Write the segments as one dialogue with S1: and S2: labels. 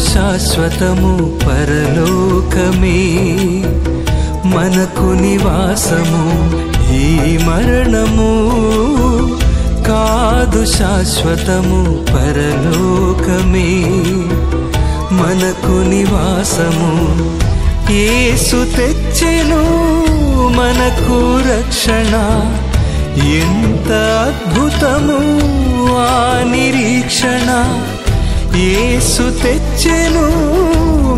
S1: శాశ్వతము పరలోకమే మనకు నివాసము ఈ మరణము కాదు శాశ్వతము పరలోకమే మనకు నివాసము యేసు తెచ్చెను మనకు రక్షణ ఎంత అద్భుతము ఆ నిరీక్షణ యేసు తెచ్చెను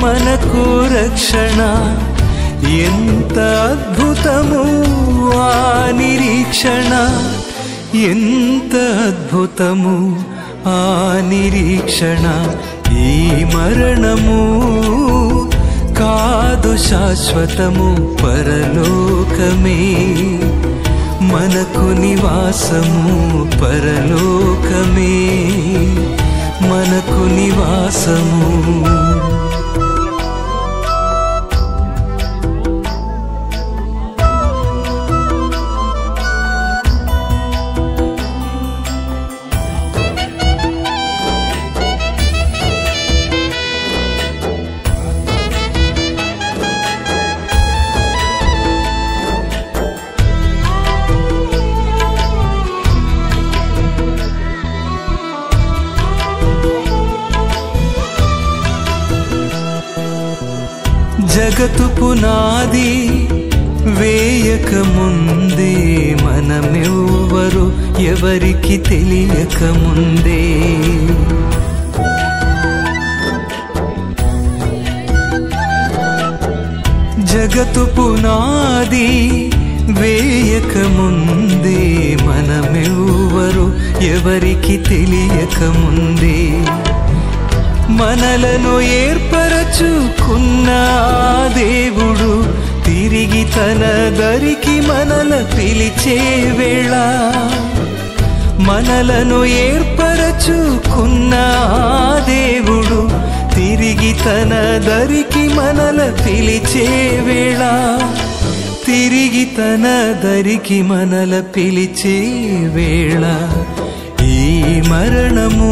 S1: మనకు రక్షణ ఎంత అద్భుతము ఆ నిరీక్షణ ఎంత అద్భుతము ఆ నిరీక్షణ ఈ మరణము కాదు శాశ్వతము పరలోకమే మనకు నివాసము పరలోకమే మనకు నివాసము జగతు పునాది వేయక ముందే మనమెవ్వరు ఎవరికి తెలియక ముందే జగతు పునాది వేయక ముందే మనమెవ్వరు ఎవరికి తెలియక ముందే మనలను ఏర్పరచుకున్న దేవుడు తిరిగి తన దరికి మనల పిలిచే వేళ మనలను ఏర్పరచుకున్న దేవుడు తిరిగి తన దరికి మనల పిలిచే వేళ తిరిగి తన దరికి మనల పిలిచే వేళ ఈ మరణము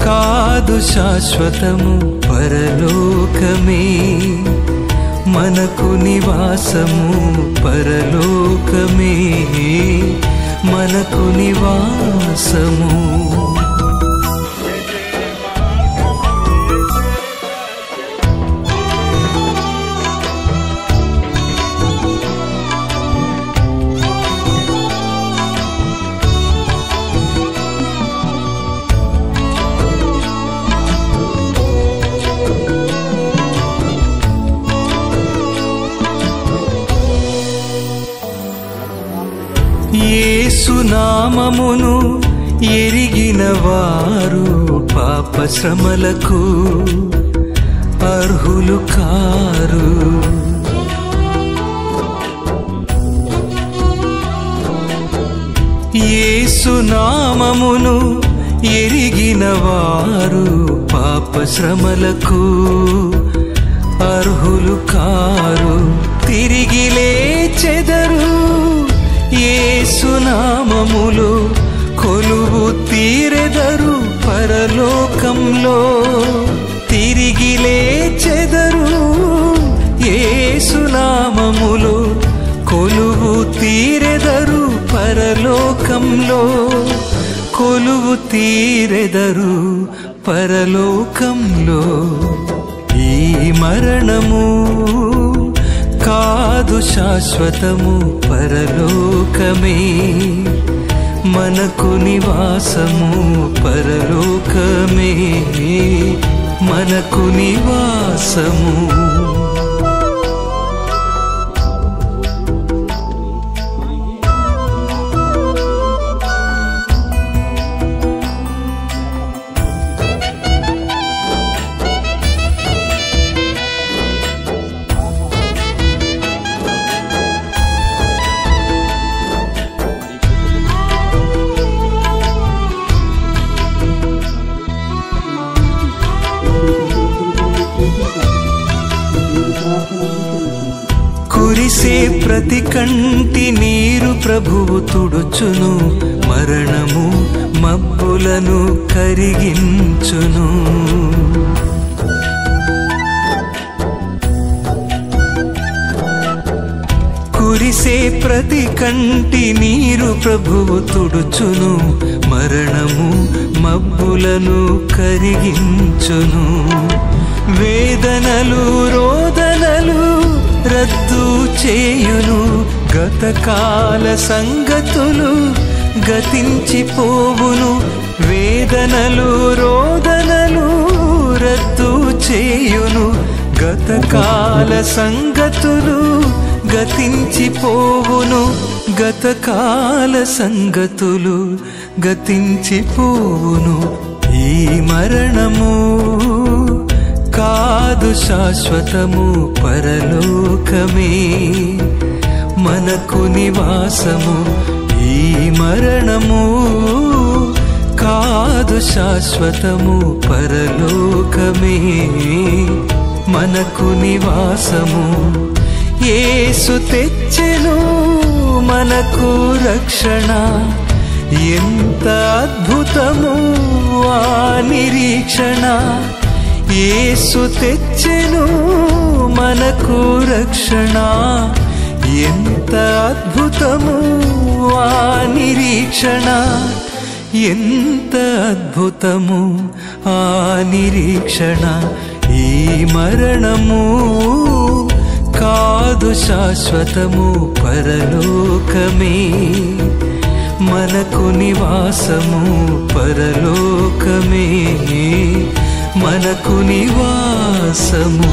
S1: కాదు శాశ్వతము పరలోకమే మనకు నివాసము పరలోకమే మనకు నివాసము యేసు నామమును ఎరిగిన వారు పాప శ్రమలకు అర్హులు కారు యేసు నామమును ఎరిగిన వారు పాప శ్రమలకు అర్హులు కారు తిరిగి లేచెదరు యేసు నామములో కొలువు తీరెదరు పరలోకంలో తిరిగి లేచెదరు యేసు నామములో కొలువు తీరెదరు పరలోకంలో కొలువు తీరెదరు పరలోకంలో ఈ మరణము కాదు శాశ్వతము పరలోకమే మనకు నివాసము పరలోకమే మనకు నివాసము కురిసే ప్రతి కంటి నీరు ప్రభువు తుడుచును మరణము మబ్బులను కరిగించును ప్రతి కంటి నీరు ప్రభువు తుడుచును, మరణము మబ్బులను కరిగించును. వేదనలు రోదనలు రద్దు చేయును, గతకాల సంగతులు గతించిపోవును. వేదనలు రోదనలు రద్దు చేయును, గతకాల సంగతులు గతించిపోవును. గతకాల సంగతులు గతించిపోవును. ఈ మరణము కాదు శాశ్వతము, పరలోకమే మనకు నివాసము. ఈ మరణము కాదు శాశ్వతము, పరలోకమే మనకు నివాసము. యేసు తెచ్చెను మనకు రక్షణ, ఎంత అద్భుతము ఆ నిరీక్షణ. యేసు తెచ్చెను మనకు రక్షణ, ఎంత అద్భుతము ఆ నిరీక్షణ. ఎంత అద్భుతము ఆ నిరీక్షణ. ఈ మరణము కాదు శాశ్వతము, పరలోకమే మనకు నివాసము. పరలోకమే మనకు నివాసము.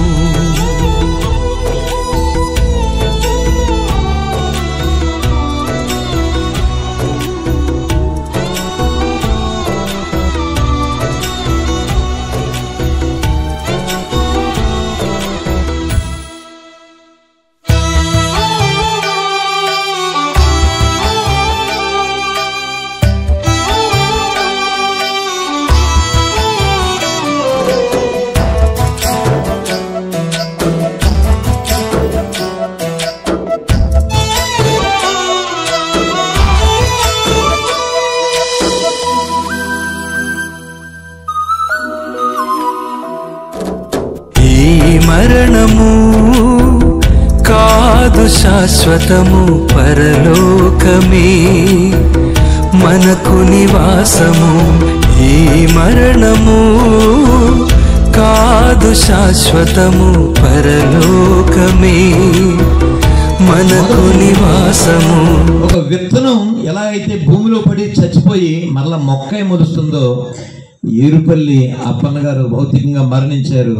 S1: మరణము కాదు శాశ్వతము, పరలోకమే మనకు నివాసము. ఈ మరణము కాదు శాశ్వతము, పరలోకమే మనకు నివాసము.
S2: ఒక విత్తనం ఎలా అయితే భూమిలో పడి చచ్చిపోయి మరలా మొక్కై మొలుస్తుందో, ఏరుపల్లి అప్పన్న గారు భౌతికంగా మరణించారు,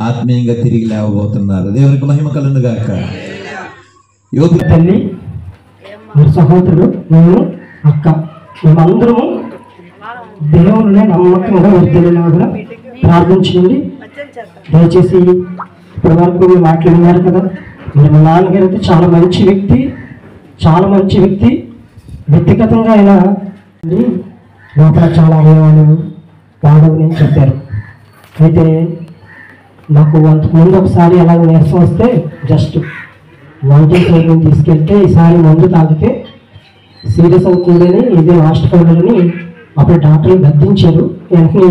S2: ఆత్మీయంగా తిరిగి లేవబోతున్నారు. దేవునికి మహిమ కలుగును గాక. యోగి
S3: తల్లి, సహోదరుడు, నేను అక్క, మేమందరము దేవుని నమ్మకంగా వర్ధిల్లేలాగా ప్రార్థించండి. దయచేసి ఇప్పటి వరకు మీరు మాట్లాడినారు కదా, మరి మా నాన్నగారు అయితే చాలా మంచి వ్యక్తి, చాలా మంచి వ్యక్తి. వ్యక్తిగతంగా అయినా లోపల చాలా అవయవాలు వాడవని చెప్పారు. అయితే నాకు అంతకుముందు ఒకసారి అలాగ నీరసం వస్తే జస్ట్ వాంటింగ్ సైడ్ని తీసుకెళ్తే, ఈసారి మందు తాగితే సీరియస్ అవుతుందని ఇదే లాస్ట్ కావాలని అప్పుడు డాక్టర్లు గద్దించారు. వెంటనే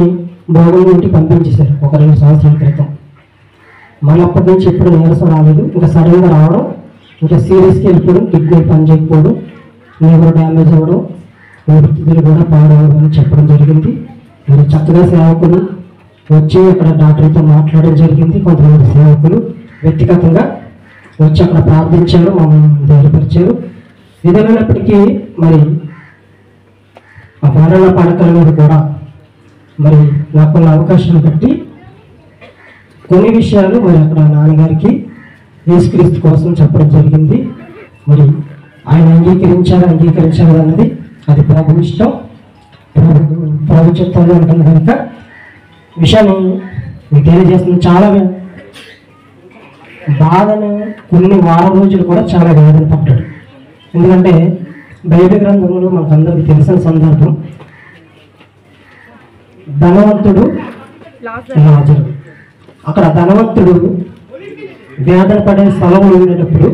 S3: భోగం నుండి పంపించేశారు ఒక 2 సంవత్సరాల క్రితం. మళ్ళీ అప్పటి నుంచి ఎప్పుడు నీరసం రాలేదు. ఇంకా సడన్గా రావడం, ఇంకా సీరియస్కి వెళ్ళిపోవడం, కిడ్నీ పని చేయకపోవడం, లివర్ డ్యామేజ్ అవ్వడం, ఊపిరితిత్తులు కూడా పాడవడం అని చెప్పడం జరిగింది. మీరు చక్కగా సేవకులు వచ్చి అక్కడ డాక్టర్తో మాట్లాడడం జరిగింది. కొంతమంది సేవకులు వ్యక్తిగతంగా వచ్చి అక్కడ ప్రార్థించారు, మమ్మల్ని ధైర్యపరిచారు. విధమైనప్పటికీ మరి ఆ మరణ పడకల మీద కూడా మరి నాకున్న అవకాశాన్ని బట్టి కొన్ని విషయాలు మరి అక్కడ నాన్నగారికి యేసుక్రీస్తు కోసం చెప్పడం జరిగింది. మరి ఆయన అంగీకరించారు అన్నది అది ప్రభు ఇష్టం, ప్రభు చిత్తంలో ఉంటుంది కనుక విషయాన్ని మీకు తెలియజేస్తుంది. చాలా బాధను కొన్ని వారం రోజులు కూడా చాలా వేదన పడ్డాడు. ఎందుకంటే బైబిల్ గ్రంథంలో మనకు అందరికీ తెలిసిన సందర్భం, ధనవంతుడు లాజరు. అక్కడ ధనవంతుడు వేదన పడే స్థలంలో ఉండేటప్పుడు